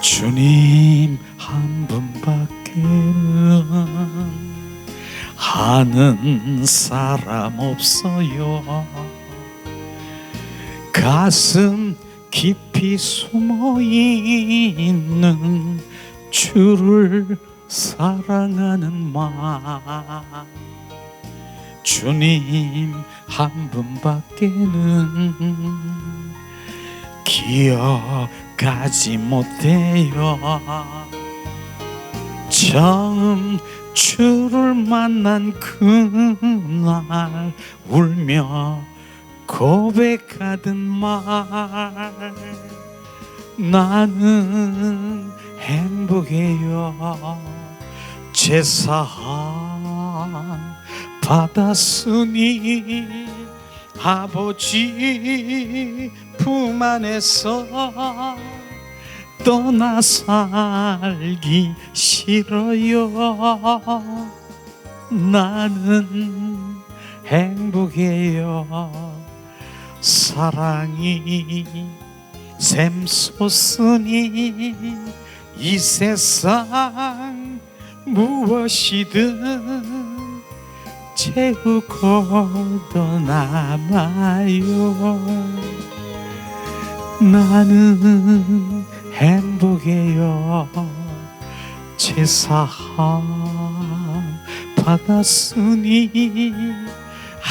주님 한 분밖에는 아는 사람 없어요. 가슴 깊이 숨어있는 주를 사랑하는 마음, 주님 한 분밖에는 기억하지 못해요. 처음 주를 만난 그날 울며 고백하던 말, 나는 행복해요. 제사함 받았으니 아버지 품 안에서 떠나 살기 싫어요. 나는 행복해요. 사랑이 샘솟으니 이 세상 무엇이든 채우고도 남아요. 나는 행복해요. 제사함 받았으니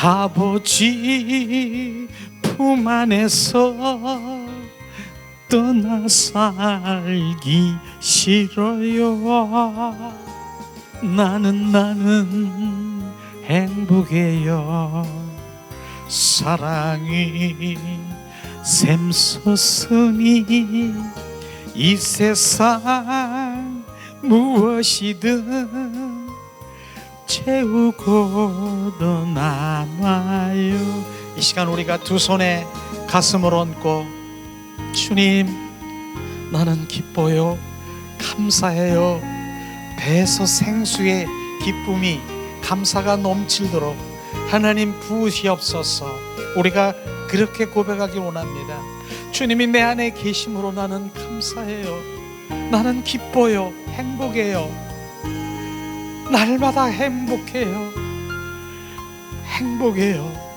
아버지 품 안에서 떠나 살기 싫어요. 나는 행복해요. 사랑이 샘솟으니 이 세상 무엇이든 채우고도 남아요. 이 시간 우리가 두 손에 가슴을 얹고 주님 나는 기뻐요. 감사해요. 배에서 생수의 기쁨이 감사가 넘치도록 하나님 부으시옵소서. 우리가 그렇게 고백하기 원합니다. 주님이 내 안에 계심으로 나는 감사해요. 나는 기뻐요. 행복해요. 날마다 행복해요. 행복해요.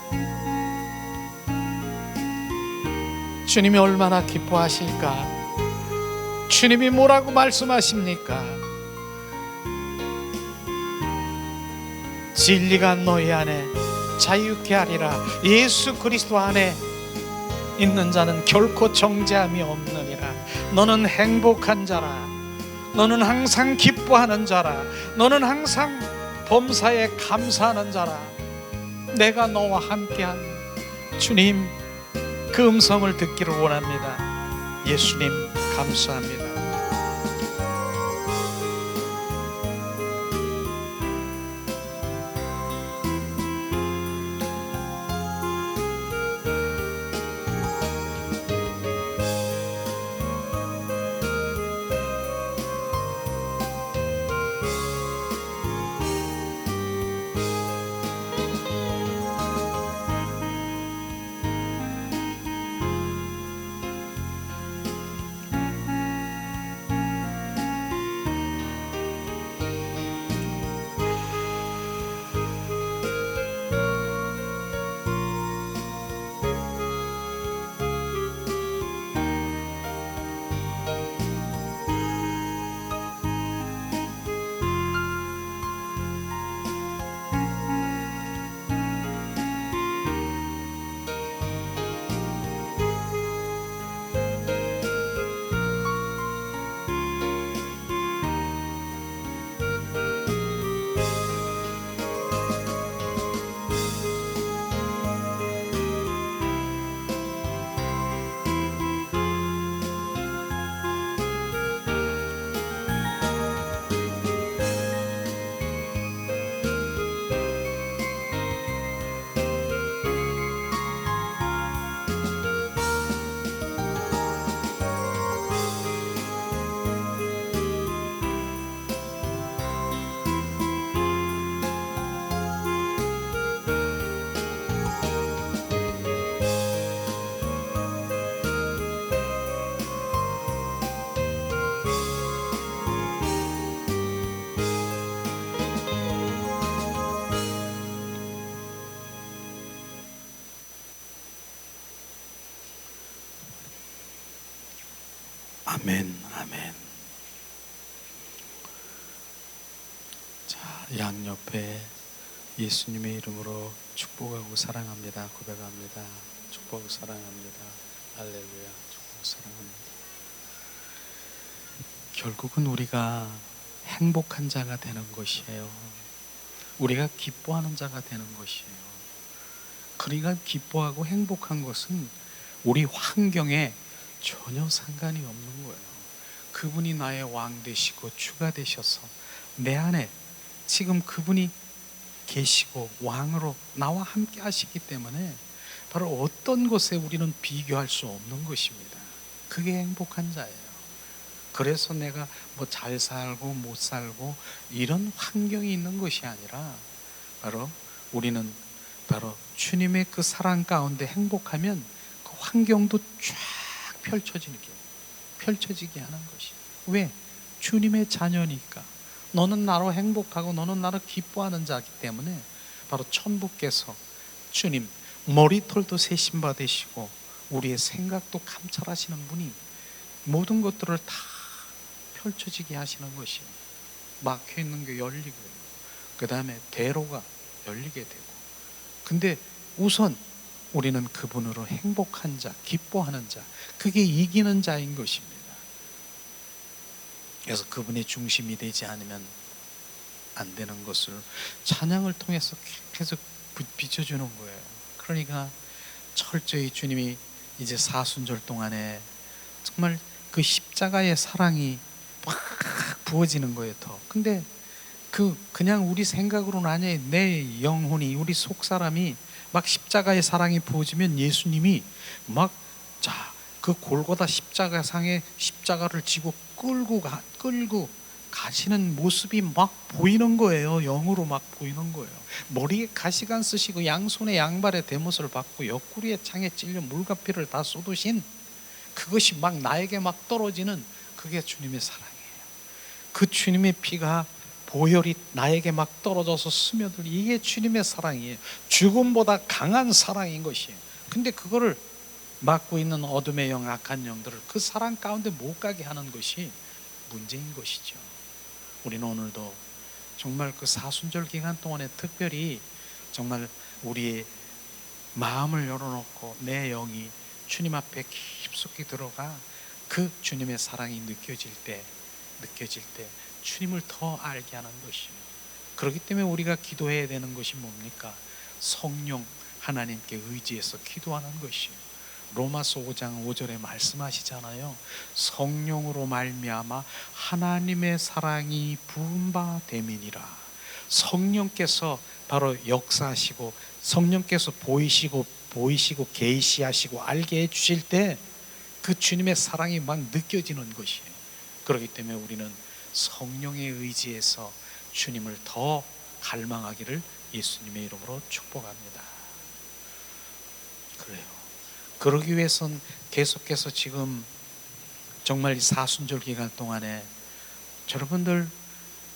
주님이 얼마나 기뻐하실까? 주님이 뭐라고 말씀하십니까? 진리가 너희 안에 자유케 하리라. 예수 그리스도 안에 있는 자는 결코 정죄함이 없느니라. 너는 행복한 자라. 너는 항상 기뻐하는 자라. 너는 항상 범사에 감사하는 자라. 내가 너와 함께한 주님 그 음성을 듣기를 원합니다. 예수님 감사합니다. 아멘, 아멘. 자, 양옆에 예수님의 이름으로 축복하고 사랑합니다 고백합니다. 축복하고 사랑합니다. 할렐루야. 축복하고 사랑합니다. 결국은 우리가 행복한 자가 되는 것이에요. 우리가 기뻐하는 자가 되는 것이에요. 그러니까 기뻐하고 행복한 것은 우리 환경에 전혀 상관이 없는 거예요. 그분이 나의 왕 되시고 주가 되셔서 내 안에 지금 그분이 계시고 왕으로 나와 함께 하시기 때문에 바로 어떤 것에 우리는 비교할 수 없는 것입니다. 그게 행복한 자예요. 그래서 내가 뭐 잘 살고 못 살고 이런 환경이 있는 것이 아니라 바로 우리는 바로 주님의 그 사랑 가운데 행복하면 그 환경도 쫙 펼쳐지게 하는 것이. 왜? 주님의 자녀니까. 너는 나로 행복하고 너는 나로 기뻐하는 자이기 때문에 바로 천부께서 주님 머리털도 세심 받으시고 우리의 생각도 감찰하시는 분이 모든 것들을 다 펼쳐지게 하시는 것이. 막혀있는 게 열리고요. 그 다음에 대로가 열리게 되고. 근데 우선 우리는 그분으로 행복한 자, 기뻐하는 자, 그게 이기는 자인 것입니다. 그래서 그분의 중심이 되지 않으면 안 되는 것을 찬양을 통해서 계속 비춰주는 거예요. 그러니까 철저히 주님이 이제 사순절 동안에 정말 그 십자가의 사랑이 막 부어지는 거예요. 더. 근데 그냥 우리 생각으로는 아니에요. 내 영혼이, 우리 속 사람이 막 십자가의 사랑이 부어지면 예수님이 막 그 골고다 십자가상에 십자가를 지고 끌고 가시는 모습이 막 보이는 거예요. 영으로 막 보이는 거예요. 머리에 가시관 쓰시고 양손에 양발에 대못을 받고 옆구리에 창에 찔려 물과 피를 다 쏟으신 그것이 막 나에게 막 떨어지는 그게 주님의 사랑이에요. 그 주님의 피가 보혈이 나에게 막 떨어져서 스며들, 이게 주님의 사랑이에요. 죽음보다 강한 사랑인 것이에요. 근데 그거를 막고 있는 어둠의 영, 악한 영들을 그 사랑 가운데 못 가게 하는 것이 문제인 것이죠. 우리는 오늘도 정말 그 사순절 기간 동안에 특별히 정말 우리의 마음을 열어놓고 내 영이 주님 앞에 깊숙이 들어가 그 주님의 사랑이 느껴질 때 주님을 더 알게 하는 것이에요. 그렇기 때문에 우리가 기도해야 되는 것이 뭡니까? 성령 하나님께 의지해서 기도하는 것이에요. 로마서 5장 5절에 말씀하시잖아요. 성령으로 말미암아 하나님의 사랑이 부은 바 됨이니라. 성령께서 바로 역사하시고 성령께서 보이시고 계시하시고 알게 해주실 때 그 주님의 사랑이 막 느껴지는 것이에요. 그렇기 때문에 우리는 성령에 의지해서 주님을 더 갈망하기를 예수님의 이름으로 축복합니다. 그래요. 그러기 위해선 계속해서 지금 정말 사순절 기간 동안에 여러분들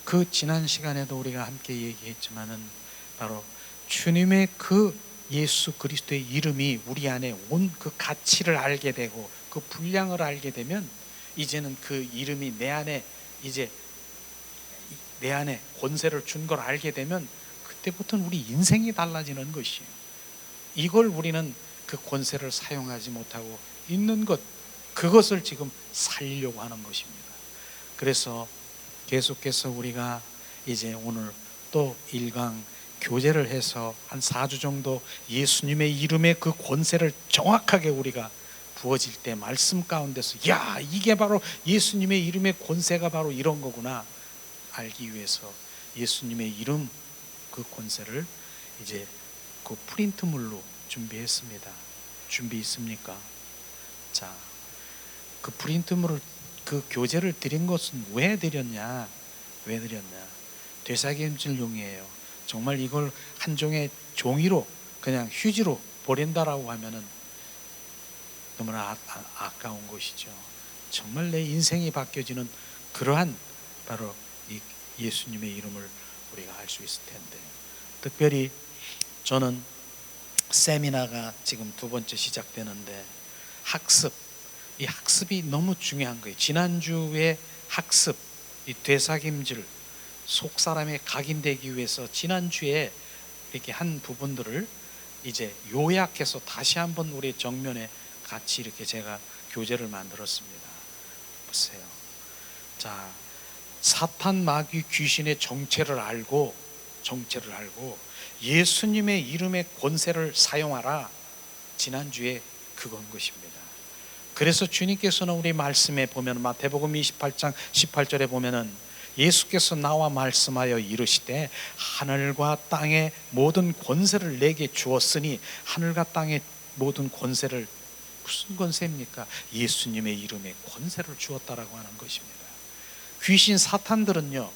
그 지난 시간에도 우리가 함께 얘기했지만은 바로 주님의 그 예수 그리스도의 이름이 우리 안에 온 그 가치를 알게 되고 그 분량을 알게 되면 이제는 그 이름이 내 안에 권세를 준 걸 알게 되면 그때부터는 우리 인생이 달라지는 것이에요. 이걸 우리는 그 권세를 사용하지 못하고 있는 것, 그것을 지금 살리려고 하는 것입니다. 그래서 계속해서 우리가 이제 오늘 또 1강 교제를 해서 한 4주 정도 예수님의 이름의 그 권세를 정확하게 우리가 부어질 때 말씀 가운데서 야, 이게 바로 예수님의 이름의 권세가 바로 이런 거구나 알기 위해서 예수님의 이름 그 권세를 이제 그 프린트물로 준비했습니다. 준비 있습니까? 자, 그 프린트물을 그 교재를 드린 것은 왜 드렸냐? 되새김질용이에요. 정말 이걸 한 종의 종이로 그냥 휴지로 버린다라고 하면은 너무나 아까운 것이죠. 정말 내 인생이 바뀌어지는 그러한 바로 이 예수님의 이름을 우리가 알 수 있을 텐데, 특별히 저는 세미나가 지금 2번째 시작되는데 학습, 이 학습이 너무 중요한 거예요. 지난주에 학습, 이 되삭임질, 속 사람에 각인되기 위해서 지난주에 이렇게 한 부분들을 이제 요약해서 다시 한번 우리 정면에 같이 이렇게 제가 교재를 만들었습니다. 보세요. 자, 사탄 마귀 귀신의 정체를 알고 예수님의 이름의 권세를 사용하라. 지난주에 그건 것입니다. 그래서 주님께서는 우리 말씀에 보면 마태복음 28장 18절에 보면은 예수께서 나와 말씀하여 이르시되 하늘과 땅의 모든 권세를 내게 주었으니, 하늘과 땅의 모든 권세를, 무슨 권세입니까? 예수님의 이름에 권세를 주었다라고 하는 것입니다. 귀신 사탄들은요,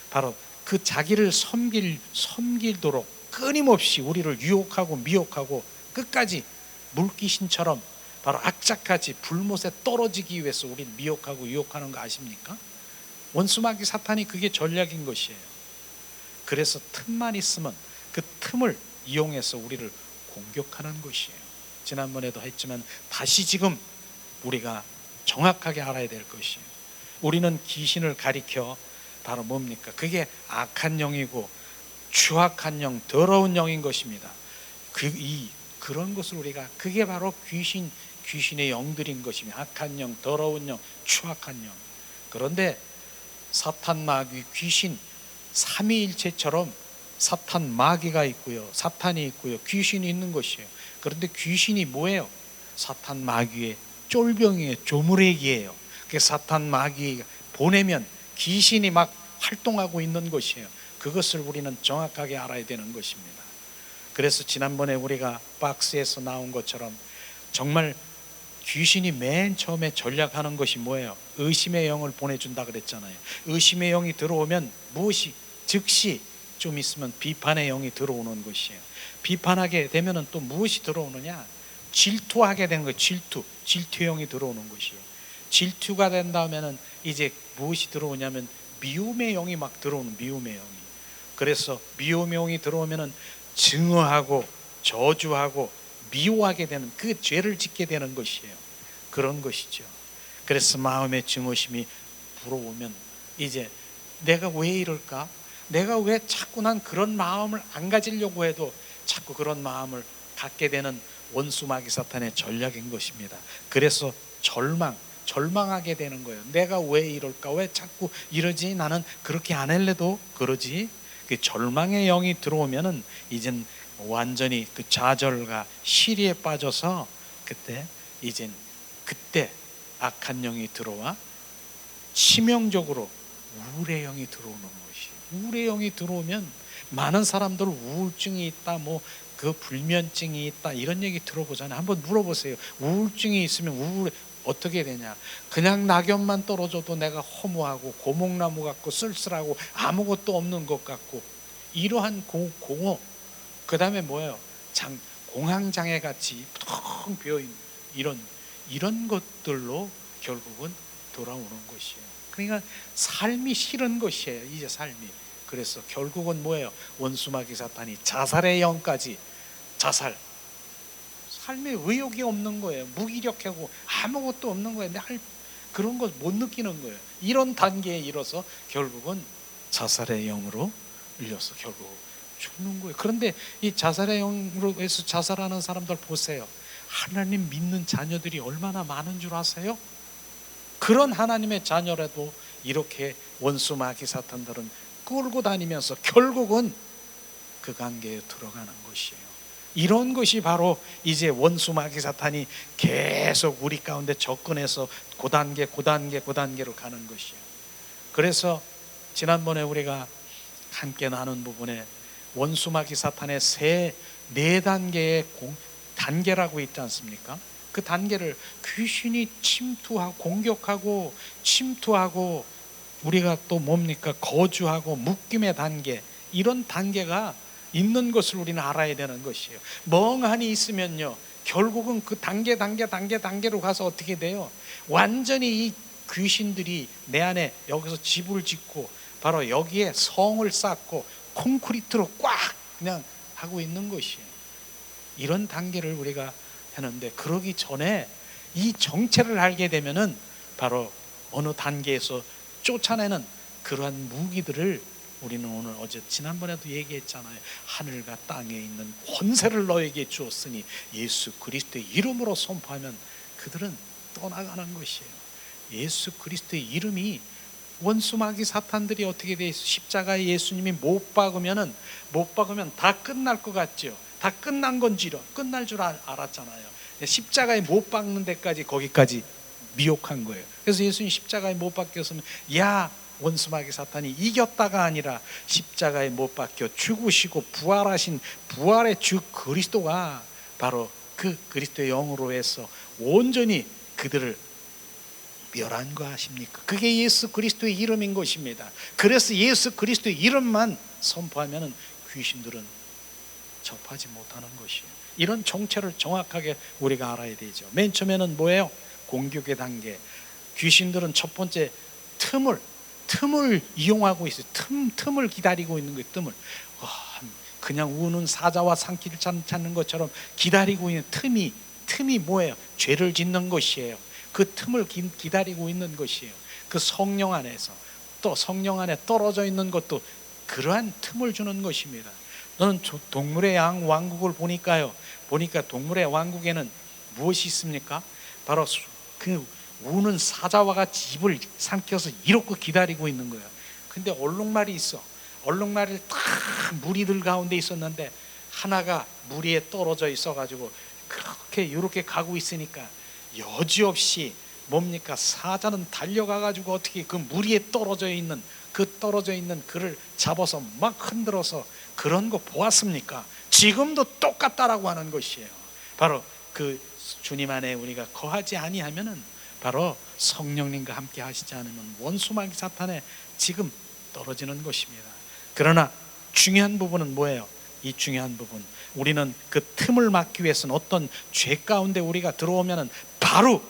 바로 그 자기를 섬기도록 끊임없이 우리를 유혹하고 미혹하고 끝까지 물귀신처럼 바로 악착같이 불못에 떨어지기 위해서 우리를 미혹하고 유혹하는 거 아십니까? 원수마귀 사탄이 그게 전략인 것이에요. 그래서 틈만 있으면 그 틈을 이용해서 우리를 공격하는 것이에요. 지난번에도 했지만 다시 지금 우리가 정확하게 알아야 될 것이에요. 우리는 귀신을 가리켜 바로 뭡니까? 그게 악한 영이고 추악한 영, 더러운 영인 것입니다. 그런 것을 우리가, 그게 바로 귀신의 영들인 것입니다. 악한 영, 더러운 영, 추악한 영. 그런데 사탄, 마귀, 귀신 삼위일체처럼 사탄, 마귀가 있고요, 사탄이 있고요, 귀신이 있는 것이에요. 그런데 귀신이 뭐예요? 사탄, 마귀의 쫄병이에요. 조무래기예요. 그 사탄, 마귀 보내면 귀신이 막 활동하고 있는 것이에요. 그것을 우리는 정확하게 알아야 되는 것입니다. 그래서 지난번에 우리가 박스에서 나온 것처럼 정말 귀신이 맨 처음에 전략하는 것이 뭐예요? 의심의 영을 보내준다 그랬잖아요. 의심의 영이 들어오면 무엇이 즉시 좀 있으면 비판의 영이 들어오는 것이에요. 비판하게 되면 또 무엇이 들어오느냐? 질투하게 되는 거예요. 질투의 영이 들어오는 것이에요. 질투가 된다면은 이제 무엇이 들어오냐면 미움의 영이 막 들어오는, 미움의 영이. 그래서 미움의 영이 들어오면은 증오하고 저주하고 미워하게 되는, 그 죄를 짓게 되는 것이에요. 그런 것이죠. 그래서 마음의 증오심이 불어오면 이제 내가 왜 이럴까? 내가 왜 자꾸 난 그런 마음을 안 가지려고 해도 자꾸 그런 마음을 갖게 되는 원수 마귀 사탄의 전략인 것입니다. 그래서 절망하게 되는 거예요. 내가 왜 이럴까? 왜 자꾸 이러지? 나는 그렇게 안 할래도 그러지? 그 절망의 영이 들어오면은 이젠 완전히 그 좌절과 시리에 빠져서 그때 악한 영이 들어와 치명적으로 우울의 영이 들어오는 것이. 우울의 영이 들어오면 많은 사람들 우울증이 있다, 뭐 그 불면증이 있다, 이런 얘기 들어보잖아요. 한번 물어보세요. 우울증이 있으면 어떻게 되냐? 그냥 낙엽만 떨어져도 내가 허무하고 고목나무 같고 쓸쓸하고 아무것도 없는 것 같고, 이러한 공허, 그 다음에 뭐예요? 공황장애 같이 텅 비어있는 이런 것들로 결국은 돌아오는 것이에요. 그러니까 삶이 싫은 것이에요. 이제 삶이. 그래서 결국은 뭐예요? 원수마귀 사탄이 자살의 영까지, 삶에 의욕이 없는 거예요. 무기력하고 아무것도 없는 거예요. 그런 걸 못 느끼는 거예요. 이런 단계에 이르러서 결국은 자살의 영으로 일려서 결국 죽는 거예요. 그런데 이 자살의 영으로 해서 자살하는 사람들 보세요. 하나님 믿는 자녀들이 얼마나 많은 줄 아세요? 그런 하나님의 자녀라도 이렇게 원수 마귀 사탄들은 끌고 다니면서 결국은 그 관계에 들어가는 것이에요. 이런 것이 바로 이제 원수 마귀 사탄이 계속 우리 가운데 접근해서 고단계로 가는 것이에요. 그래서 지난번에 우리가 함께 나눈 부분에 원수 마귀 사탄의 네 단계의 단계라고 있지 않습니까? 그 단계를 귀신이 공격하고 침투하고 우리가 또 뭡니까? 거주하고 묶임의 단계, 이런 단계가 있는 것을 우리는 알아야 되는 것이에요. 멍하니 있으면요, 결국은 그 단계로 가서 어떻게 돼요? 완전히 이 귀신들이 내 안에 여기서 집을 짓고 바로 여기에 성을 쌓고 콘크리트로 꽉 그냥 하고 있는 것이에요. 이런 단계를 우리가 하는데, 그러기 전에 이 정체를 알게 되면은 바로 어느 단계에서 쫓아내는 그러한 무기들을 우리는 오늘 어제 지난번에도 얘기했잖아요. 하늘과 땅에 있는 권세를 너에게 주었으니 예수 그리스도의 이름으로 선포하면 그들은 떠나가는 것이에요. 예수 그리스도의 이름이 원수 마귀 사탄들이 어떻게 돼 있어? 십자가에 예수님이 못 박으면 다 끝날 것 같죠. 다 끝난 건지로 끝날 줄 알았잖아요. 십자가에 못 박는 데까지 거기까지 미혹한 거예요. 그래서 예수님 십자가에 못 박혔으면 야 원수 마귀 사탄이 이겼다가 아니라 십자가에 못 박혀 죽으시고 부활하신 부활의 주 그리스도가 바로 그 그리스도의 영으로 해서 온전히 그들을 멸한 거 아십니까? 그게 예수 그리스도의 이름인 것입니다. 그래서 예수 그리스도의 이름만 선포하면 귀신들은 접하지 못하는 것이에요. 이런 정체를 정확하게 우리가 알아야 되죠. 맨 처음에는 뭐예요? 공격의 단계. 귀신들은 첫 번째 틈을 이용하고 있어요. 틈을 기다리고 있는 거예요. 그냥 우는 사자와 산길을 찾는 것처럼 기다리고 있는 틈이 뭐예요? 죄를 짓는 것이에요. 그 틈을 기다리고 있는 것이에요. 그 성령 안에서 또 성령 안에 떨어져 있는 것도 그러한 틈을 주는 것입니다. 너는 동물의 왕국을 보니까 동물의 왕국에는 무엇이 있습니까? 바로 그 우는 사자와 같이 입을 삼켜서 이렇게 기다리고 있는 거예요. 근데 얼룩말이 있어. 얼룩말이 딱 무리들 가운데 있었는데 하나가 무리에 떨어져 있어가지고 이렇게 가고 있으니까 여지없이 뭡니까? 사자는 달려가가지고 어떻게 그 무리에 떨어져 있는 그를 잡아서 막 흔들어서 그런 거 보았습니까? 지금도 똑같다라고 하는 것이에요. 바로 그 주님 안에 우리가 거하지 아니하면은 바로 성령님과 함께 하시지 않으면 원수 마귀 사탄에 지금 떨어지는 것입니다. 그러나 중요한 부분은 뭐예요? 이 중요한 부분, 우리는 그 틈을 막기 위해서는 어떤 죄 가운데 우리가 들어오면은 바로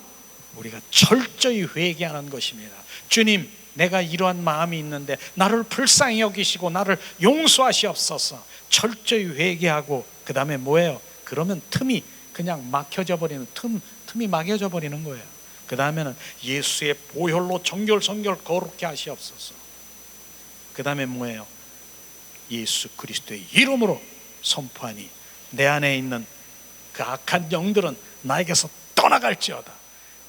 우리가 철저히 회개하는 것입니다. 주님, 내가 이러한 마음이 있는데 나를 불쌍히 여기시고 나를 용서하시옵소서. 철저히 회개하고 그 다음에 뭐예요? 그러면 틈이 그냥 막혀져 버리는 틈이 막혀져 버리는 거예요. 그 다음에는 예수의 보혈로 정결 거룩게 하시옵소서. 그 다음에 뭐예요? 예수 그리스도의 이름으로 선포하니 내 안에 있는 그 악한 영들은 나에게서 떠나갈지어다.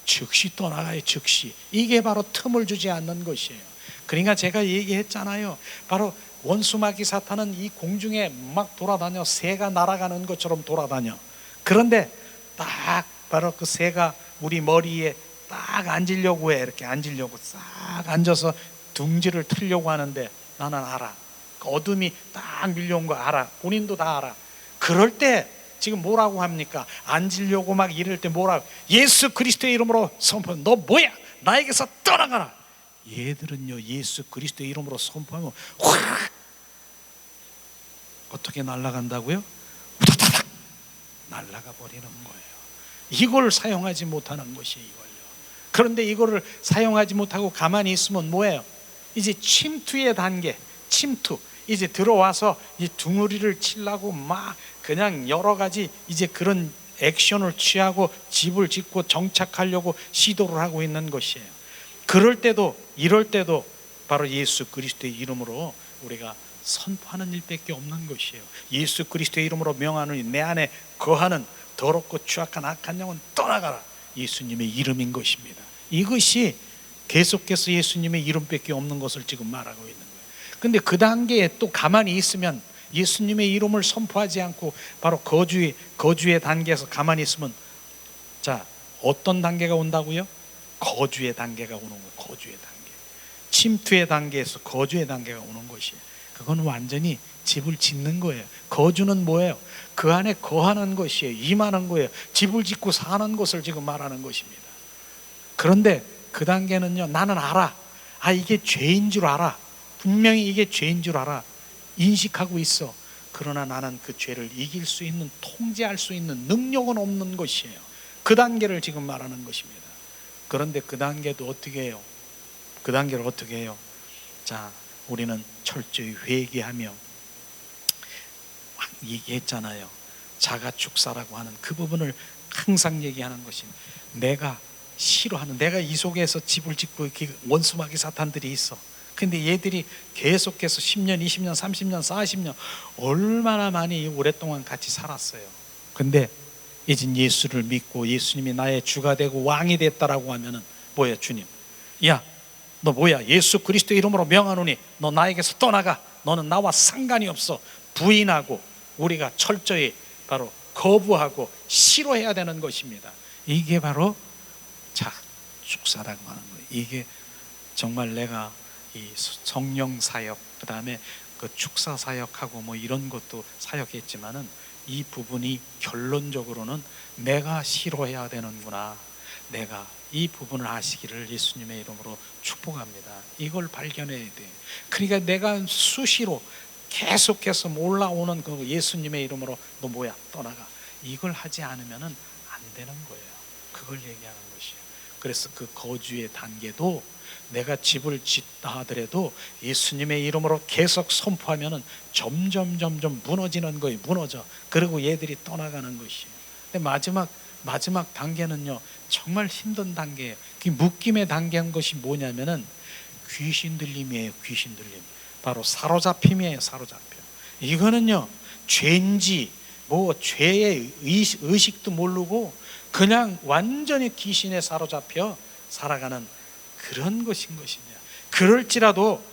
즉시 떠나가요. 즉시. 이게 바로 틈을 주지 않는 것이에요. 그러니까 제가 얘기했잖아요. 바로 원수 마귀 사탄은 이 공중에 막 돌아다녀. 새가 날아가는 것처럼 돌아다녀. 그런데 딱 바로 그 새가 우리 머리에 딱 앉으려고 해. 이렇게 앉으려고 싹 앉아서 둥지를 틀려고 하는데 나는 알아. 그 어둠이 딱 밀려온 거 알아. 본인도 다 알아. 그럴 때 지금 뭐라고 합니까? 앉으려고 막 이럴 때 뭐라고? 예수 그리스도의 이름으로 선포. 너 뭐야? 나에게서 떠나가라. 얘들은요 예수 그리스도의 이름으로 선포하면 확 어떻게 날아간다고요? 우다다닥 날아가 버리는 거예요. 이걸 사용하지 못하는 것이 이걸요. 그런데 이거를 사용하지 못하고 가만히 있으면 뭐예요? 이제 침투의 단계, 침투. 이제 들어와서 이 둥우리를 치려고 막 그냥 여러 가지 이제 그런 액션을 취하고 집을 짓고 정착하려고 시도를 하고 있는 것이에요. 이럴 때도 바로 예수 그리스도의 이름으로 우리가 선포하는 일밖에 없는 것이에요. 예수 그리스도의 이름으로 명하노니 내 안에 거하는 더럽고 추악한 악한 영은 떠나가라. 예수님의 이름인 것입니다. 이것이 계속해서 예수님의 이름밖에 없는 것을 지금 말하고 있는 거예요. 근데 그 단계에 또 가만히 있으면 예수님의 이름을 선포하지 않고 바로 거주의 단계에서 가만히 있으면 자 어떤 단계가 온다고요? 거주의 단계가 오는 거예요. 거주의 단계. 침투의 단계에서 거주의 단계가 오는 것이에요. 그건 완전히 집을 짓는 거예요. 거주는 뭐예요? 그 안에 거하는 것이에요. 임하는 거예요. 집을 짓고 사는 것을 지금 말하는 것입니다. 그런데 그 단계는요, 나는 알아. 이게 죄인 줄 알아. 분명히 이게 죄인 줄 알아. 인식하고 있어. 그러나 나는 그 죄를 이길 수 있는, 통제할 수 있는 능력은 없는 것이에요. 그 단계를 지금 말하는 것입니다. 그런데 그 단계도 어떻게 해요? 그 단계를 어떻게 해요? 자, 우리는 철저히 회개하며 얘기했잖아요. 자가 축사라고 하는 그 부분을 항상 얘기하는 것이 내가 싫어하는, 내가 이 속에서 집을 짓고 이렇게 원수마귀 사탄들이 있어. 근데 얘들이 계속해서 10년, 20년, 30년, 40년 얼마나 많이 오랫동안 같이 살았어요. 근데 이제 예수를 믿고 예수님이 나의 주가 되고 왕이 됐다라고 하면은 뭐야? 주님, 야, 너 뭐야? 예수 그리스도 이름으로 명하노니 너 나에게서 떠나가. 너는 나와 상관이 없어. 부인하고 우리가 철저히 바로 거부하고 싫어해야 되는 것입니다. 이게 바로 축사라고 하는 거예요. 이게 정말 내가 이 성령 사역, 그 다음에 그 축사 사역하고 뭐 이런 것도 사역했지만은 이 부분이 결론적으로는 내가 싫어해야 되는구나. 내가 이 부분을 아시기를 예수님의 이름으로 축복합니다. 이걸 발견해야 돼. 그러니까 내가 수시로 계속해서 올라오는 그 예수님의 이름으로 너 뭐야? 떠나가. 이걸 하지 않으면은 안 되는 거예요. 그걸 얘기하는 것이에요. 그래서 그 거주의 단계도 내가 집을 짓다 하더라도 예수님의 이름으로 계속 선포하면은 점점 무너지는 거예요. 무너져. 그리고 얘들이 떠나가는 것이에요. 근데 마지막 단계는요, 정말 힘든 단계예요. 그 묶임의 단계인 것이 뭐냐면은 귀신 들림이에요. 귀신 들림. 바로 사로잡힘이에요. 사로잡혀. 이거는요, 죄인지 뭐 죄의 의식도 모르고 그냥 완전히 귀신에 사로잡혀 살아가는 그런 것인 것입니다. 그럴지라도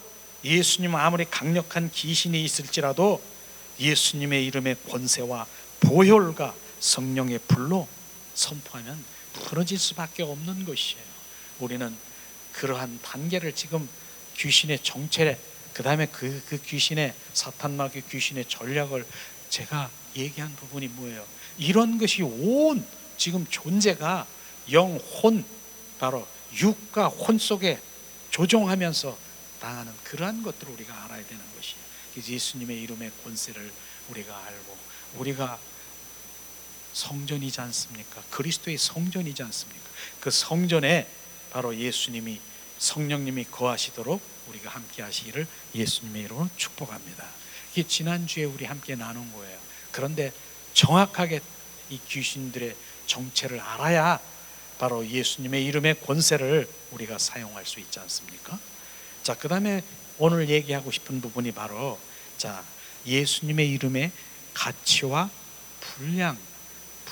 예수님 아무리 강력한 귀신이 있을지라도 예수님의 이름의 권세와 보혈과 성령의 불로 선포하면 부러질 수밖에 없는 것이에요. 우리는 그러한 단계를 지금 귀신의 정체래, 그 다음에 그 귀신의 사탄마귀 귀신의 전략을 제가 얘기한 부분이 뭐예요? 이런 것이 온 지금 존재가 영혼, 바로 육과 혼 속에 조종하면서 당하는 그러한 것들을 우리가 알아야 되는 것이에요. 그래서 예수님의 이름의 권세를 우리가 알고, 우리가 성전이지 않습니까? 그리스도의 성전이지 않습니까? 그 성전에 바로 예수님이, 성령님이 거하시도록 우리가 함께 하시기를 예수님의 이름으로 축복합니다. 이게 지난주에 우리 함께 나눈 거예요. 그런데 정확하게 이 귀신들의 정체를 알아야 바로 예수님의 이름의 권세를 우리가 사용할 수 있지 않습니까? 자, 그 다음에 오늘 얘기하고 싶은 부분이 바로 예수님의 이름의 가치와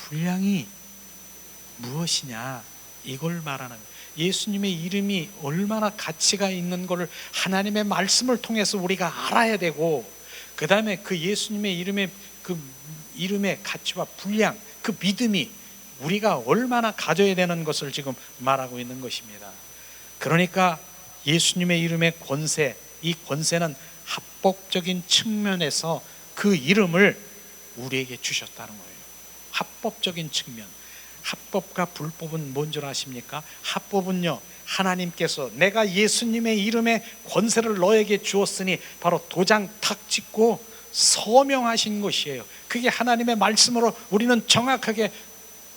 분량이 무엇이냐, 이걸 말하는 거예요. 예수님의 이름이 얼마나 가치가 있는 것을 하나님의 말씀을 통해서 우리가 알아야 되고, 그 다음에 그 예수님의 이름의 가치와 분량, 그 믿음이 우리가 얼마나 가져야 되는 것을 지금 말하고 있는 것입니다. 그러니까 예수님의 이름의 권세, 이 권세는 합법적인 측면에서 그 이름을 우리에게 주셨다는 거예요. 합법적인 측면. 합법과 불법은 뭔 줄 아십니까? 합법은요, 하나님께서 내가 예수님의 이름의 권세를 너에게 주었으니 바로 도장 탁 찍고 서명하신 것이에요. 그게 하나님의 말씀으로 우리는 정확하게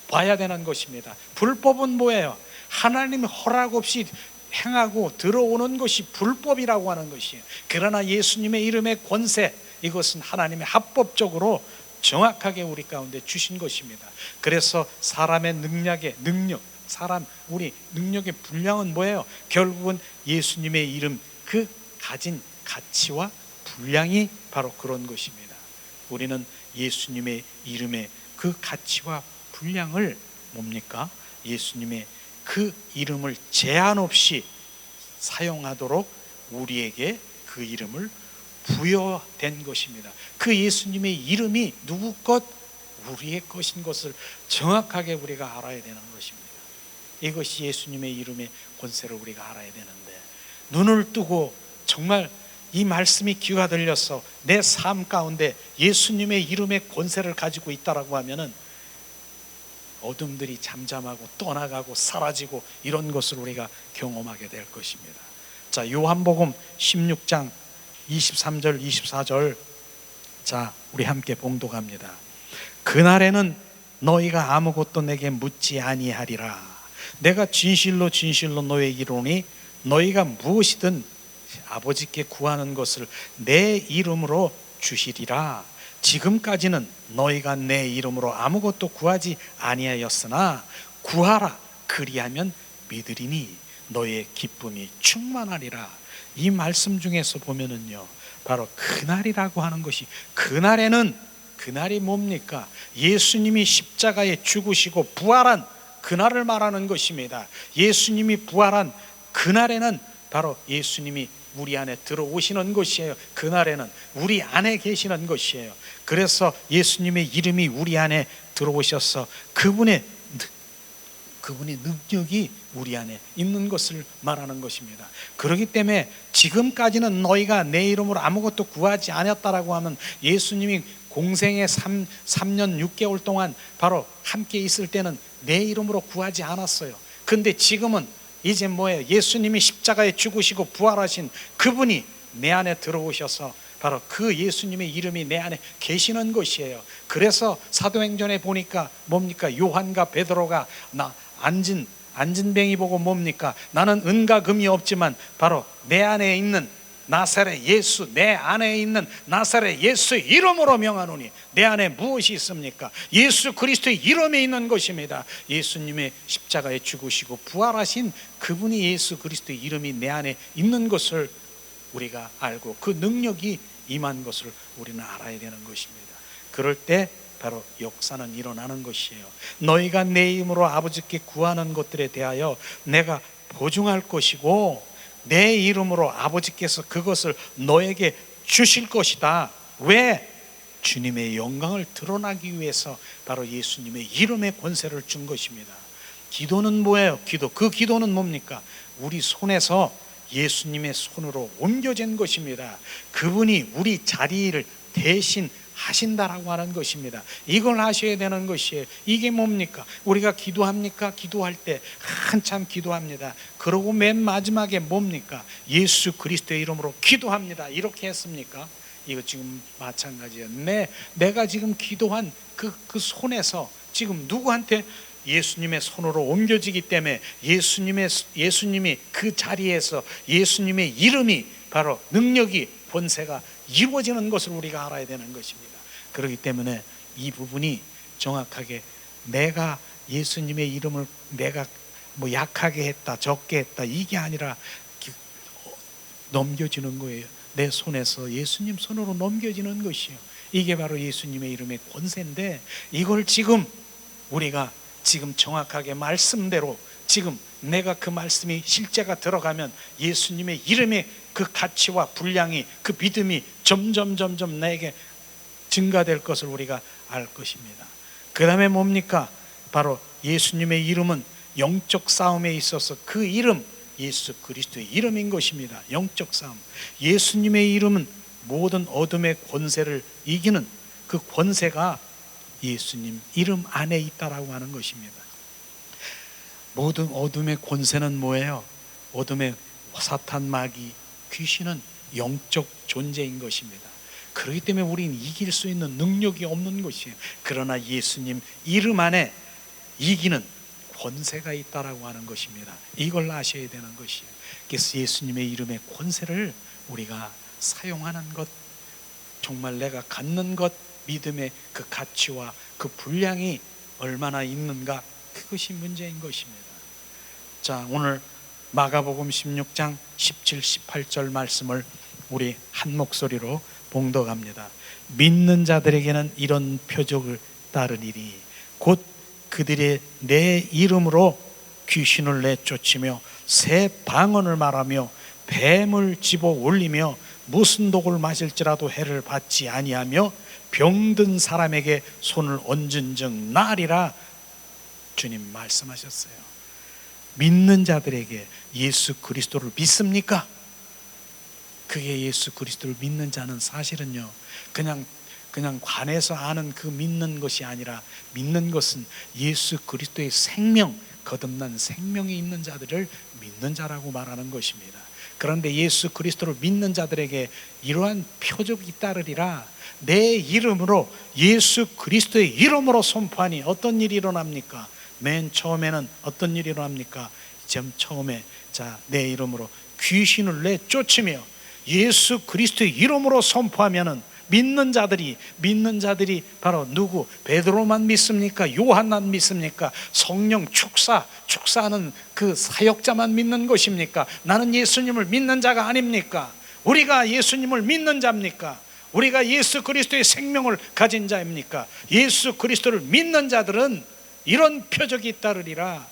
봐야 되는 것입니다. 불법은 뭐예요? 하나님 허락 없이 행하고 들어오는 것이 불법이라고 하는 것이에요. 그러나 예수님의 이름의 권세, 이것은 하나님의 합법적으로 정확하게 우리 가운데 주신 것입니다. 그래서 사람의 우리 능력의 분량은 뭐예요? 결국은 예수님의 이름, 그 가진 가치와 분량이 바로 그런 것입니다. 우리는 예수님의 이름의 그 가치와 분량을 뭡니까? 예수님의 그 이름을 제한 없이 사용하도록 우리에게 그 이름을 부여된 것입니다. 그 예수님의 이름이 누구 것? 우리의 것인 것을 정확하게 우리가 알아야 되는 것입니다. 이것이 예수님의 이름의 권세를 우리가 알아야 되는데, 눈을 뜨고 정말 이 말씀이 귀가 들려서 내 삶 가운데 예수님의 이름의 권세를 가지고 있다라고 하면은 어둠들이 잠잠하고 떠나가고 사라지고 이런 것을 우리가 경험하게 될 것입니다. 자, 요한복음 16장 23절 24절, 자, 우리 함께 봉독합니다. 그날에는 너희가 아무것도 내게 묻지 아니하리라. 내가 진실로 너희에게 이르노니 너희가 무엇이든 아버지께 구하는 것을 내 이름으로 주시리라. 지금까지는 너희가 내 이름으로 아무것도 구하지 아니하였으나 구하라, 그리하면 믿으리니 너희의 기쁨이 충만하리라. 이 말씀 중에서 보면은요, 바로 그날이라고 하는 것이, 그날이 뭡니까? 예수님이 십자가에 죽으시고 부활한 그날을 말하는 것입니다. 예수님이 부활한 그날에는 바로 예수님이 우리 안에 들어오시는 것이에요. 그날에는 우리 안에 계시는 것이에요. 그래서 예수님의 이름이 우리 안에 들어오셔서 그분의 능력이 우리 안에 있는 것을 말하는 것입니다. 그렇기 때문에 지금까지는 너희가 내 이름으로 아무것도 구하지 않았다라고 하면, 예수님이 공생의 3년 6개월 동안 바로 함께 있을 때는 내 이름으로 구하지 않았어요. 근데 지금은 이제 뭐예요? 예수님이 십자가에 죽으시고 부활하신 그분이 내 안에 들어오셔서 바로 그 예수님의 이름이 내 안에 계시는 것이에요. 그래서 사도행전에 보니까 뭡니까? 요한과 베드로가 안진뱅이 보고 뭡니까? 나는 은과 금이 없지만 바로 내 안에 있는 나사렛 예수, 내 안에 있는 나사렛 예수 이름으로 명하노니 내 안에 무엇이 있습니까? 예수 그리스도의 이름에 있는 것입니다. 예수님의 십자가에 죽으시고 부활하신 그분이 예수 그리스도의 이름이 내 안에 있는 것을 우리가 알고 그 능력이 임한 것을 우리는 알아야 되는 것입니다. 그럴 때 바로 역사는 일어나는 것이에요. 너희가 내 이름으로 아버지께 구하는 것들에 대하여 내가 보증할 것이고 내 이름으로 아버지께서 그것을 너에게 주실 것이다. 왜? 주님의 영광을 드러나기 위해서 바로 예수님의 이름의 권세를 준 것입니다. 기도는 뭐예요? 그 기도는 뭡니까? 우리 손에서 예수님의 손으로 옮겨진 것입니다. 그분이 우리 자리를 대신 하신다라고 하는 것입니다. 이걸 하셔야 되는 것이에요. 이게 뭡니까? 우리가 기도합니까? 기도할 때 한참 기도합니다. 그러고 맨 마지막에 뭡니까? 예수 그리스도의 이름으로 기도합니다. 이렇게 했습니까? 이거 지금 마찬가지예요. 내가 지금 기도한 그 손에서 지금 누구한테? 예수님의 손으로 옮겨지기 때문에 예수님이 그 자리에서 예수님의 이름이 바로 능력이 권세가 이루어지는 것을 우리가 알아야 되는 것입니다. 그렇기 때문에 이 부분이 정확하게 내가 예수님의 이름을 내가 뭐 약하게 했다 적게 했다 이게 아니라 넘겨지는 거예요. 내 손에서 예수님 손으로 넘겨지는 것이에요. 이게 바로 예수님의 이름의 권세인데, 이걸 지금 우리가 지금 정확하게 말씀대로 지금 내가 그 말씀이 실제가 들어가면 예수님의 이름의 그 가치와 분량이, 그 믿음이 점점 내게 증가될 것을 우리가 알 것입니다. 그 다음에 뭡니까? 바로 예수님의 이름은 영적 싸움에 있어서 그 이름 예수 그리스도의 이름인 것입니다. 영적 싸움. 예수님의 이름은 모든 어둠의 권세를 이기는 그 권세가 예수님 이름 안에 있다라고 하는 것입니다. 모든 어둠의 권세는 뭐예요? 어둠의 사탄, 마귀, 귀신은 영적 존재인 것입니다. 그렇기 때문에 우리는 이길 수 있는 능력이 없는 것이에요. 그러나 예수님 이름 안에 이기는 권세가 있다라고 하는 것입니다. 이걸 아셔야 되는 것이에요. 그래서 예수님의 이름의 권세를 우리가 사용하는 것, 정말 내가 갖는 것, 믿음의 그 가치와 그 분량이 얼마나 있는가, 그것이 문제인 것입니다. 자, 오늘 마가복음 16장 17, 18절 말씀을 우리 한 목소리로 봉독합니다. 믿는 자들에게는 이런 표적을 따르리니 곧 그들의 내 이름으로 귀신을 내쫓으며 새 방언을 말하며 뱀을 집어 올리며 무슨 독을 마실지라도 해를 받지 아니하며 병든 사람에게 손을 얹은 즉 나으리라. 주님 말씀하셨어요. 믿는 자들에게 예수 그리스도를 믿습니까? 그게 예수 그리스도를 믿는 자는 사실은요, 그냥 관에서 아는 그 믿는 것이 아니라, 믿는 것은 예수 그리스도의 생명, 거듭난 생명이 있는 자들을 믿는 자라고 말하는 것입니다. 그런데 예수 그리스도를 믿는 자들에게 이러한 표적이 따르리라. 내 이름으로, 예수 그리스도의 이름으로 선포하니 어떤 일이 일어납니까? 맨 처음에는 어떤 일이 일어납니까? 지금 처음에 내 이름으로 귀신을 내쫓으며 예수 그리스도의 이름으로 선포하면은 믿는 자들이 바로 누구? 베드로만 믿습니까? 요한만 믿습니까? 성령 축사하는 그 사역자만 믿는 것입니까? 나는 예수님을 믿는 자가 아닙니까? 우리가 예수님을 믿는 자입니까? 우리가 예수 그리스도의 생명을 가진 자입니까? 예수 그리스도를 믿는 자들은 이런 표적이 따르리라.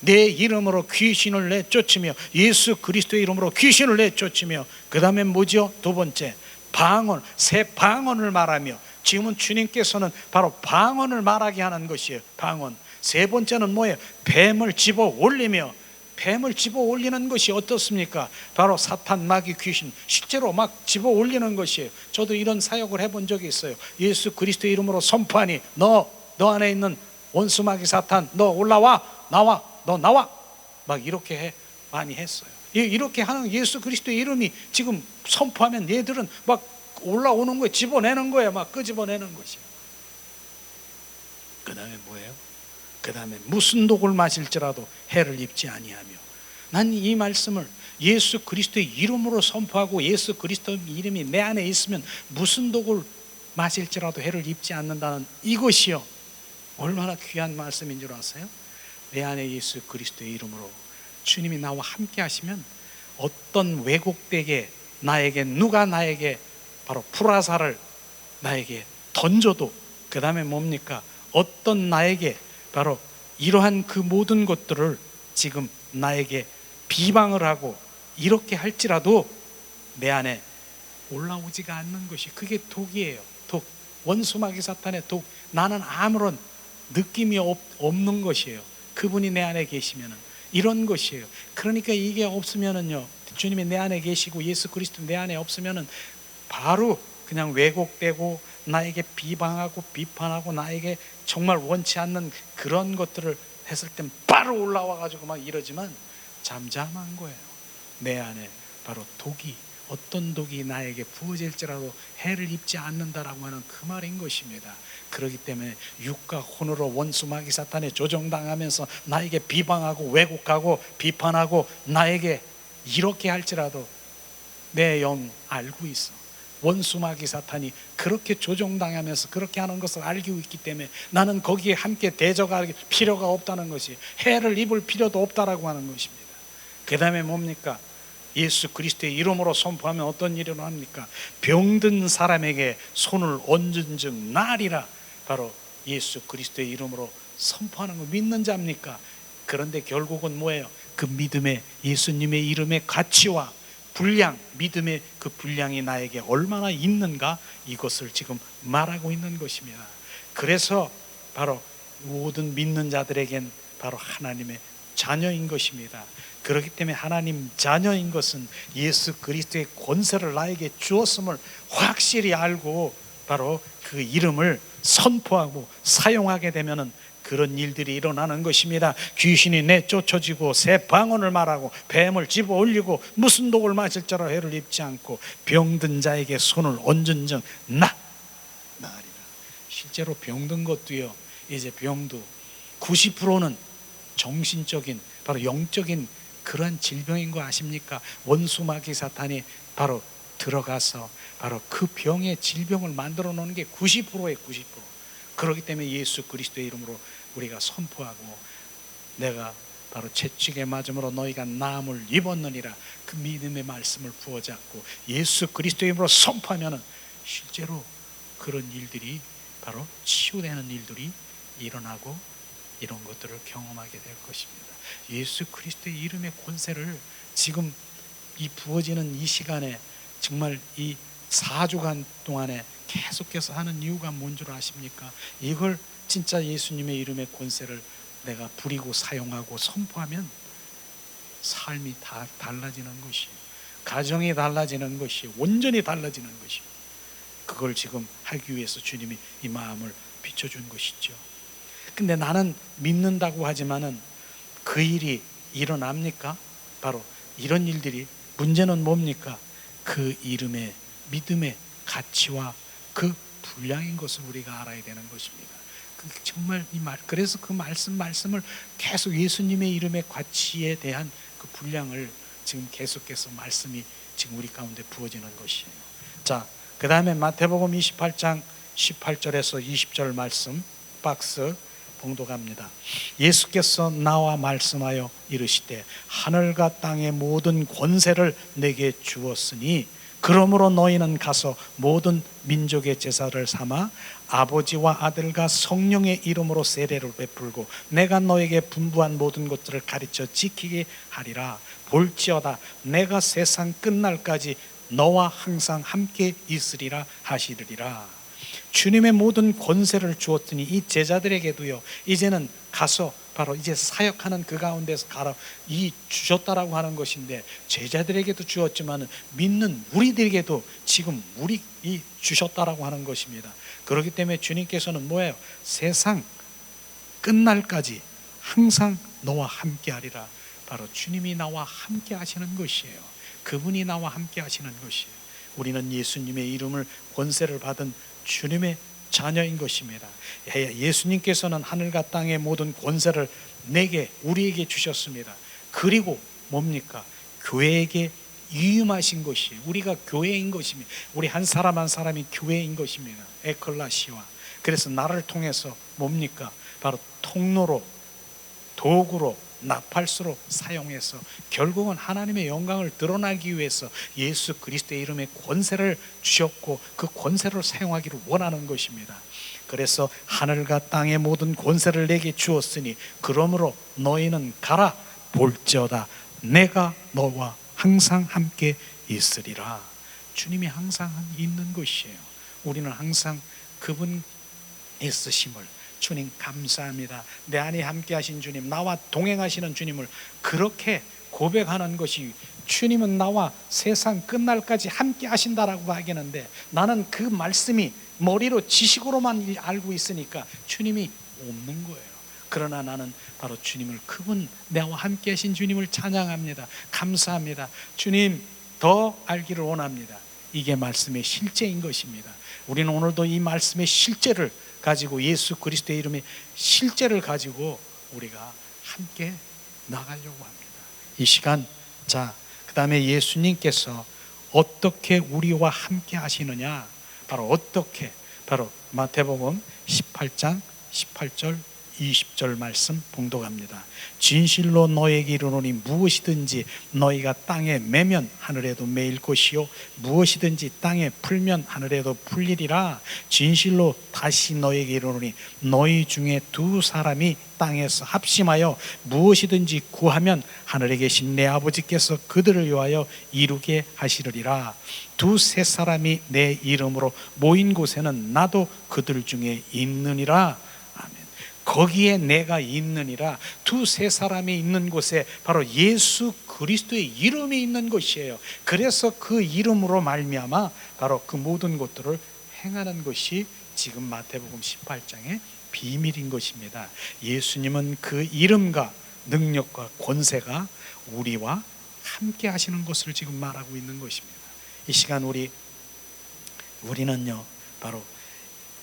내 이름으로 귀신을 내쫓으며, 예수 그리스도의 이름으로 귀신을 내쫓으며, 그 다음에 뭐죠? 두 번째, 새 방언을 말하며. 지금은 주님께서는 바로 방언을 말하게 하는 것이에요. 방언. 세 번째는 뭐예요? 뱀을 집어 올리며. 뱀을 집어 올리는 것이 어떻습니까? 바로 사탄, 마귀, 귀신 실제로 막 집어 올리는 것이에요. 저도 이런 사역을 해본 적이 있어요. 예수 그리스도의 이름으로 선포하니 너 안에 있는 원수 마귀 사탄, 너 올라와, 너 나와, 막 이렇게 많이 했어요. 이렇게 하는 예수 그리스도의 이름이 지금 선포하면 얘들은 막 올라오는 거예요. 집어내는 거예요. 막 끄집어내는 것이에요. 그 다음에 뭐예요? 그 다음에 무슨 독을 마실지라도 해를 입지 아니하며. 난 이 말씀을 예수 그리스도의 이름으로 선포하고 예수 그리스도의 이름이 내 안에 있으면 무슨 독을 마실지라도 해를 입지 않는다는 이것이요, 얼마나 귀한 말씀인 줄 아세요? 내 안에 예수 그리스도의 이름으로 주님이 나와 함께 하시면 어떤 왜곡되게 누가 나에게 바로 불화살을 나에게 던져도, 그 다음에 뭡니까? 어떤 나에게 바로 이러한 그 모든 것들을 지금 나에게 비방을 하고 이렇게 할지라도 내 안에 올라오지가 않는 것이, 그게 독이에요. 독, 원수 마귀 사탄의 독. 나는 아무런 느낌이 없는 것이에요. 그분이 내 안에 계시면은 이런 것이에요. 그러니까 이게 없으면은요, 주님이 내 안에 계시고 예수 그리스도 내 안에 없으면은 바로 그냥 왜곡되고 나에게 비방하고 비판하고 나에게 정말 원치 않는 그런 것들을 했을 땐 바로 올라와 가지고 막 이러지만 잠잠한 거예요. 내 안에 바로 독이, 어떤 독이 나에게 부어질지라도 해를 입지 않는다라고 하는 그 말인 것입니다. 그렇기 때문에 육과 혼으로 원수 마귀 사탄에 조종당하면서 나에게 비방하고 왜곡하고 비판하고 나에게 이렇게 할지라도 내 영 알고 있어. 원수 마귀 사탄이 그렇게 조종당하면서 그렇게 하는 것을 알고 있기 때문에 나는 거기에 함께 대적할 필요가 없다는 것이, 해를 입을 필요도 없다라고 하는 것입니다. 그 다음에 뭡니까? 예수 그리스도의 이름으로 선포하면 어떤 일을 합니까? 병든 사람에게 손을 얹은 즉 나으리라. 바로 예수 그리스도의 이름으로 선포하는 거 믿는 자입니까? 그런데 결국은 뭐예요? 그 믿음의, 예수님의 이름의 가치와 분량, 믿음의 그 분량이 나에게 얼마나 있는가, 이것을 지금 말하고 있는 것입니다. 그래서 바로 모든 믿는 자들에겐 바로 하나님의 자녀인 것입니다. 그렇기 때문에 하나님 자녀인 것은 예수 그리스도의 권세를 나에게 주었음을 확실히 알고 바로 그 이름을 선포하고 사용하게 되면은 그런 일들이 일어나는 것입니다. 귀신이 내쫓아지고 새 방언을 말하고 뱀을 집어 올리고 무슨 독을 마실지라 해를 입지 않고 병든 자에게 손을 얹은 즉 나으리라. 실제로 병든 것도요, 이제 병도 90%는 정신적인, 바로 영적인 그러한 질병인 거 아십니까? 원수 마귀 사탄이 바로 들어가서 바로 그 병의 질병을 만들어 놓는 게 90%예요. 90%. 그렇기 때문에 예수 그리스도의 이름으로 우리가 선포하고, 내가 바로 채찍에 맞음으로 너희가 나음을 입었느니라, 그 믿음의 말씀을 부어잡고 예수 그리스도의 이름으로 선포하면은 실제로 그런 일들이 바로 치유되는 일들이 일어나고 이런 것들을 경험하게 될 것입니다. 예수 그리스도의 이름의 권세를 지금 이 부어지는 이 시간에 정말 이 4주간 동안에 계속해서 하는 이유가 뭔 줄 아십니까? 이걸 진짜 예수님의 이름의 권세를 내가 부리고 사용하고 선포하면 삶이 다 달라지는 것이, 가정이 달라지는 것이, 온전히 달라지는 것이, 그걸 지금 하기 위해서 주님이 이 마음을 비춰준 것이죠. 근데 나는 믿는다고 하지만은 그 일이 일어납니까? 바로 이런 일들이, 문제는 뭡니까? 그 이름의 믿음의 가치와 그 분량인 것을 우리가 알아야 되는 것입니다. 정말 이 말, 그래서 그 말씀을 계속 예수님의 이름의 가치에 대한 그 분량을 지금 계속해서 말씀이 지금 우리 가운데 부어지는 것이에요. 자, 그 다음에 마태복음 28장 18절에서 20절 말씀 박스 봉독합니다. 예수께서 나와 말씀하여 이르시되 하늘과 땅의 모든 권세를 내게 주었으니 그러므로 너희는 가서 모든 민족의 제사를 삼아 아버지와 아들과 성령의 이름으로 세례를 베풀고 내가 너에게 분부한 모든 것들을 가르쳐 지키게 하리라. 볼지어다 내가 세상 끝날까지 너와 항상 함께 있으리라 하시리라. 주님의 모든 권세를 주었더니 이 제자들에게도요, 이제는 가서 바로 이제 사역하는 그 가운데서 가라 이 주셨다라고 하는 것인데, 제자들에게도 주었지만 믿는 우리들에게도 지금 우리 이 주셨다라고 하는 것입니다. 그렇기 때문에 주님께서는 뭐예요? 세상 끝날까지 항상 너와 함께 하리라. 바로 주님이 나와 함께 하시는 것이에요. 그분이 나와 함께 하시는 것이에요. 우리는 예수님의 이름을 권세를 받은 주님의 자녀인 것입니다. 예수님께서는 하늘과 땅의 모든 권세를 우리에게 주셨습니다. 그리고 뭡니까? 교회에게 위임하신 것이 우리가 교회인 것입니다. 우리 한 사람 한 사람이 교회인 것입니다. 에클라시와. 그래서 나를 통해서 뭡니까? 바로 통로로, 도구로, 나팔수로 사용해서 결국은 하나님의 영광을 드러나기 위해서 예수 그리스도의 이름의 권세를 주셨고 그 권세를 사용하기를 원하는 것입니다. 그래서 하늘과 땅의 모든 권세를 내게 주었으니 그러므로 너희는 가라. 볼지어다 내가 너와 항상 함께 있으리라. 주님이 항상 있는 것이에요. 우리는 항상 그분의 쓰심을, 주님 감사합니다, 내 안에 함께 하신 주님, 나와 동행하시는 주님을 그렇게 고백하는 것이, 주님은 나와 세상 끝날까지 함께 하신다라고 하겠는데 나는 그 말씀이 머리로 지식으로만 알고 있으니까 주님이 없는 거예요. 그러나 나는 바로 주님을, 그분 나와 함께 하신 주님을 찬양합니다. 감사합니다. 주님 더 알기를 원합니다. 이게 말씀의 실제인 것입니다. 우리는 오늘도 이 말씀의 실제를 가지고, 예수 그리스도의 이름의 실제를 가지고 우리가 함께 나가려고 합니다. 이 시간, 그 다음에 예수님께서 어떻게 우리와 함께 하시느냐, 바로 마태복음 18장 18절 20절 말씀 봉독합니다. 진실로 너에게 이르노니 무엇이든지 너희가 땅에 매면 하늘에도 매일 것이요 무엇이든지 땅에 풀면 하늘에도 풀리리라. 진실로 다시 너에게 이르노니 너희 중에 두 사람이 땅에서 합심하여 무엇이든지 구하면 하늘에 계신 내 아버지께서 그들을 위하여 이루게 하시리라. 두세 사람이 내 이름으로 모인 곳에는 나도 그들 중에 있느니라. 거기에 내가 있느니라. 두세 사람이 있는 곳에 바로 예수 그리스도의 이름이 있는 것이에요. 그래서 그 이름으로 말미암아 바로 그 모든 것들을 행하는 것이 지금 마태복음 18장의 비밀인 것입니다. 예수님은 그 이름과 능력과 권세가 우리와 함께 하시는 것을 지금 말하고 있는 것입니다. 이 시간 우리는요, 바로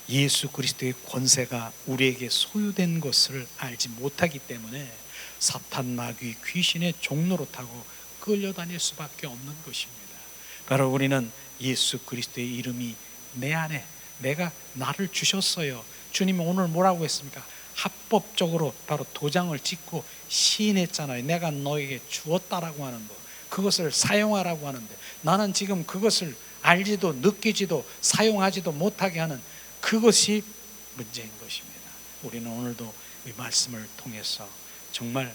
예수 그리스도의 권세가 우리에게 소유된 것을 알지 못하기 때문에 사탄, 마귀, 귀신의 종로로 타고 끌려다닐 수밖에 없는 것입니다. 바로 우리는 예수 그리스도의 이름이 내 안에, 나를 주셨어요. 주님이 오늘 뭐라고 했습니까? 합법적으로 바로 도장을 찍고 시인했잖아요. 내가 너에게 주었다라고 하는 거, 그것을 사용하라고 하는데 나는 지금 그것을 알지도 느끼지도 사용하지도 못하게 하는 그것이 문제인 것입니다. 우리는 오늘도 이 말씀을 통해서 정말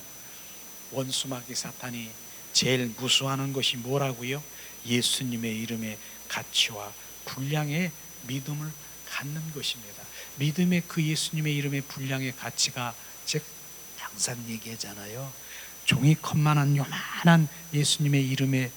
원수마귀 사탄이 제일 무수하는 것이 뭐라고요? 예수님의 이름의 가치와 분량의 믿음을 갖는 것입니다. 믿음의 그 예수님의 이름의 분량의 가치가, 즉 항상 얘기하잖아요. 종이컵만한 요만한 예수님의 이름의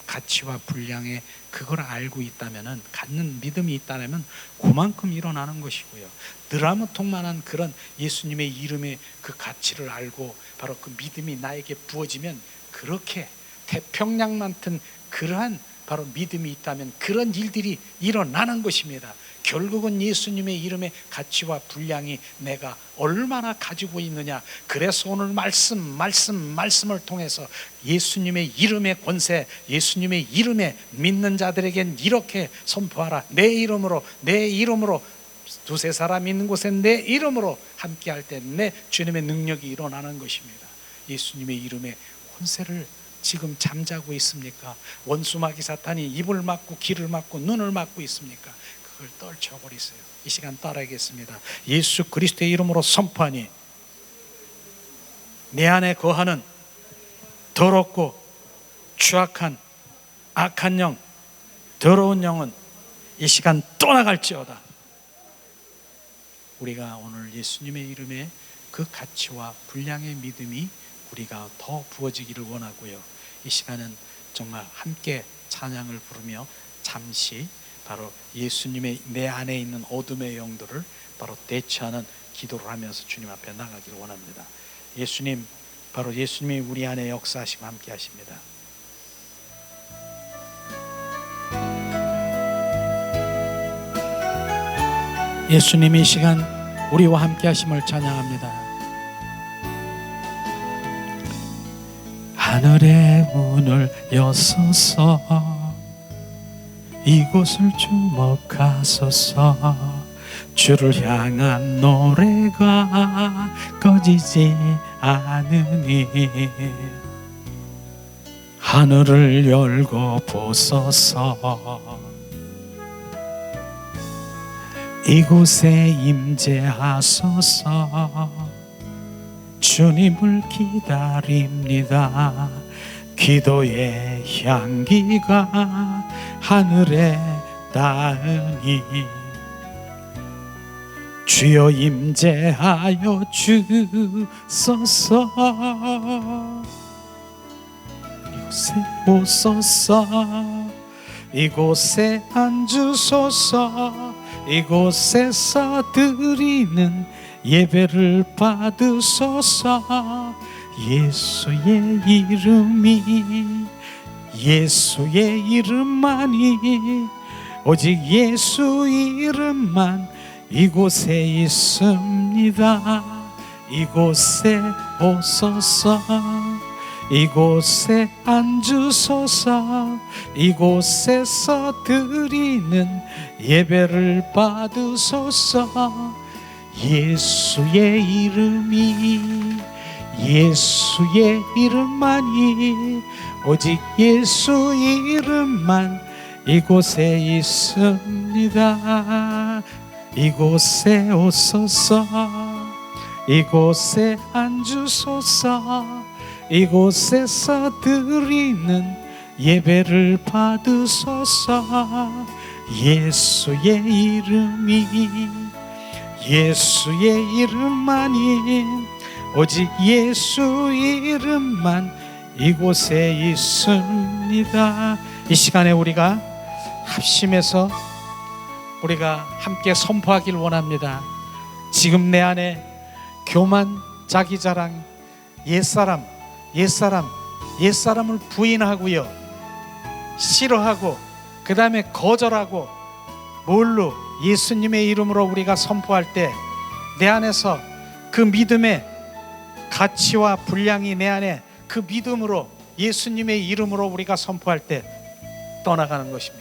가치와 분량의 그걸 알고 있다면은, 갖는 믿음이 있다면 그만큼 일어나는 것이고요. 드라마통만한 그런 예수님의 이름의 그 가치를 알고 바로 그 믿음이 나에게 부어지면 그렇게 태평양 같은 그러한 바로 믿음이 있다면 그런 일들이 일어나는 것입니다. 결국은 예수님의 이름의 가치와 분량이 내가 얼마나 가지고 있느냐. 그래서 오늘 말씀을 통해서 예수님의 이름의 권세, 예수님의 이름에 믿는 자들에겐 이렇게 선포하라. 내 이름으로 두세 사람 있는 곳에 내 이름으로 함께 할 때 내 주님의 능력이 일어나는 것입니다. 예수님의 이름의 권세를 지금 잠자고 있습니까? 원수마귀 사탄이 입을 막고 귀를 막고 눈을 막고 있습니까? 그걸 떨쳐버리세요. 이 시간 따라하겠습니다. 예수 그리스도의 이름으로 선포하니 내 안에 거하는 더럽고 추악한 악한 영, 더러운 영은 이 시간 떠나갈지어다. 우리가 오늘 예수님의 이름에 그 가치와 분량의 믿음이 우리가 더 부어지기를 원하고요. 이 시간은 정말 함께 찬양을 부르며 잠시 바로 예수님의 내 안에 있는 어둠의 영들을 바로 대처하는 기도를 하면서 주님 앞에 나가기를 원합니다. 예수님, 바로 예수님이 우리 안에 역사하시고 함께 하십니다. 예수님이 이 시간 우리와 함께 하심을 찬양합니다. 하늘의 문을 여소서 이곳을 주목하소서. 주를 향한 노래가 꺼지지 않으니 하늘을 열고 보소서. 이곳에 임재하소서. 주님을 기다립니다. 기도의 향기가 하늘에 닿으니 주여 임재하여 주소서. 이곳에 오소서. 이곳에 앉으소서. 이곳에서 드리는 예배를 받으소서. 예수의 이름이, 예수의 이름만이, 오직 예수 이름만 이곳에 있습니다. 이곳에 오소서. 이곳에 앉으소서. 이곳에서 드리는 예배를 받으소서. 예수의 이름이, 예수의 이름만이, 오직 예수 이름만 이곳에 있습니다. 이곳에 오소서. 이곳에 앉으소서. 이곳에서 드리는 예배를 받으소서. 예수의 이름이, 예수의 이름만이, 오직 예수 이름만 이곳에 있습니다. 이 시간에 우리가 합심해서 우리가 함께 선포하길 원합니다. 지금 내 안에 교만, 자기자랑, 옛사람을 부인하고요, 싫어하고 그 다음에 거절하고 뭘로? 예수님의 이름으로 우리가 선포할 때 내 안에서 그 믿음의 가치와 분량이 내 안에 그 믿음으로 예수님의 이름으로 우리가 선포할 때 떠나가는 것입니다.